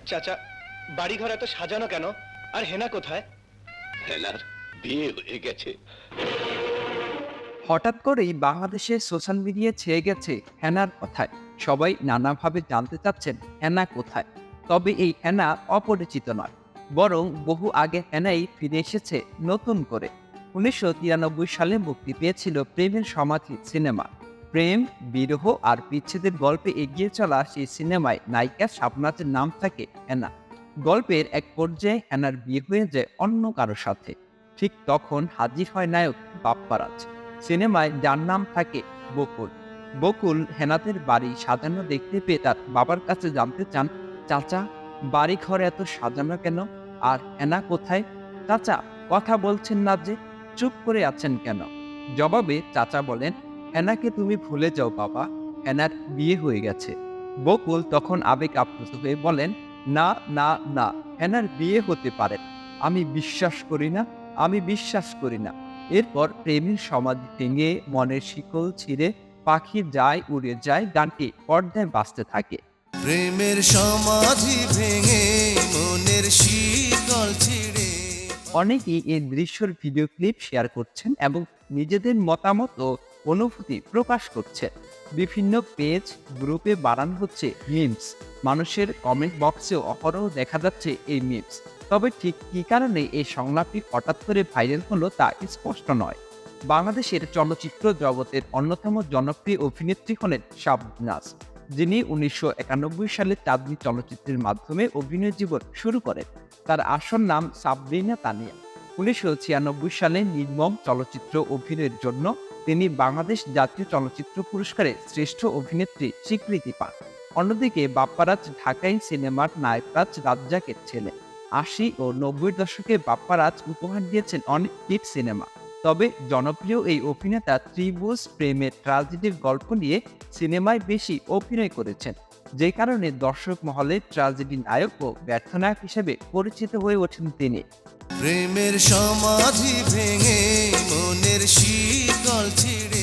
চাচা, বাড়িঘর এত সাজানো কেন? আর হেনা কোথায়? হেনার বিয়ে হয়ে গেছে। হঠাৎ করেই বাংলাদেশে সোশ্যাল মিডিয়ায় ছেয়ে গেছে হেনার কথায়। সবাই নানাভাবে জানতে চাচ্ছেন হেনা কোথায়। তবে এই হেনা অপরিচিত নয়, বরং বহু আগে হেনাই ফিরে এসেছে নতুন করে। 1993 সালে মুক্তি পেয়েছিল প্রেমের সমাধি সিনেমা। প্রেম, বিরহ আর বিচ্ছেদের গল্পে এগিয়ে চলা সেই সিনেমায় নায়িকা শাবনাজের নাম থাকে হেনা। গল্পের এক পর্যায়ে হেনার বিয়ে হয়ে যায় অন্য কারো সাথে। ঠিক তখন হাজির হয় নায়ক বাপ্পারাজ। সিনেমায় যার নাম থাকে বকুল। বকুল হেনাদের বাড়ি সাজানো দেখতে পেয়ে তার বাবার কাছে জানতে চান, চাচা, বাড়ি ঘর এত সাজানো কেন? আর হেনা কোথায়? চাচা, কথা বলছেন না যে, চুপ করে আছেন কেন? জবাবে চাচা বলেন, হেনাকে তুমি ভুলে যাও বাবা, হেনার বিয়ে হয়ে গেছে। বকুল তখন আবেগ আপ্লুত হয়ে বলেন, না না না, হেনার বিয়ে হতে পারে না। আমি বিশ্বাস করি না, আমি বিশ্বাস করি না। এরপর প্রেমের সমাধি ভেঙে মনের শিকল ছিঁড়ে পাখি যায় উড়ে যায় গানটি পর্দায় বাজতে থাকে। প্রেমের সমাধি ভেঙে মনের শিকল ছিঁড়ে। অনেকেই এই দৃশ্যের ভিডিও ক্লিপ শেয়ার করছেন এবং নিজেদের মতামত ও অনুভূতি প্রকাশ করছেন। বিভিন্ন পেজ, গ্রুপে বানানো হচ্ছে মিমস। মানুষের কমেন্ট বক্সেও অহরহ দেখা যাচ্ছে এই মিমস। তবে ঠিক কী কারণে এই সংলাপটি হঠাৎ করে ভাইরাল হলো তা স্পষ্ট নয়। বাংলাদেশের চলচ্চিত্র জগতের অন্যতম জনপ্রিয় অভিনেত্রী হলেন শাবনাজ, যিনি 1991 সালে চাঁদনী চলচ্চিত্রের মাধ্যমে অভিনয় জীবন শুরু করেন। তার আসল নাম সাবরিনা তানিয়া। 1996 সালে নির্মম চলচ্চিত্র অভিনয়ের জন্য তিনি বাংলাদেশ জাতীয় চলচ্চিত্র পুরস্কারে শ্রেষ্ঠ অভিনেত্রী স্বীকৃতি পান। অন্যদিকে বাপ্পারাজ ঢাকাই সিনেমার নায়করাজ রাজ্জাকের ছেলে। 80 ও 90 দশকে বাপ্পারাজ উপহার দিয়েছেন অনেক হিট সিনেমা। তবে জনপ্রিয় এই অভিনেতা ত্রিভুজ প্রেমের ট্র্যাজেডির গল্প নিয়ে সিনেমায় বেশি অভিনয় করেছেন, যে কারণে দর্শক মহলে ট্র্যাজেডি নায়ক ও ব্যর্থ নায়ক হিসেবে পরিচিত হয়ে ওঠেন তিনি। প্রেমের সমাধি ভেঙে মনের শিকল ছিঁড়ে।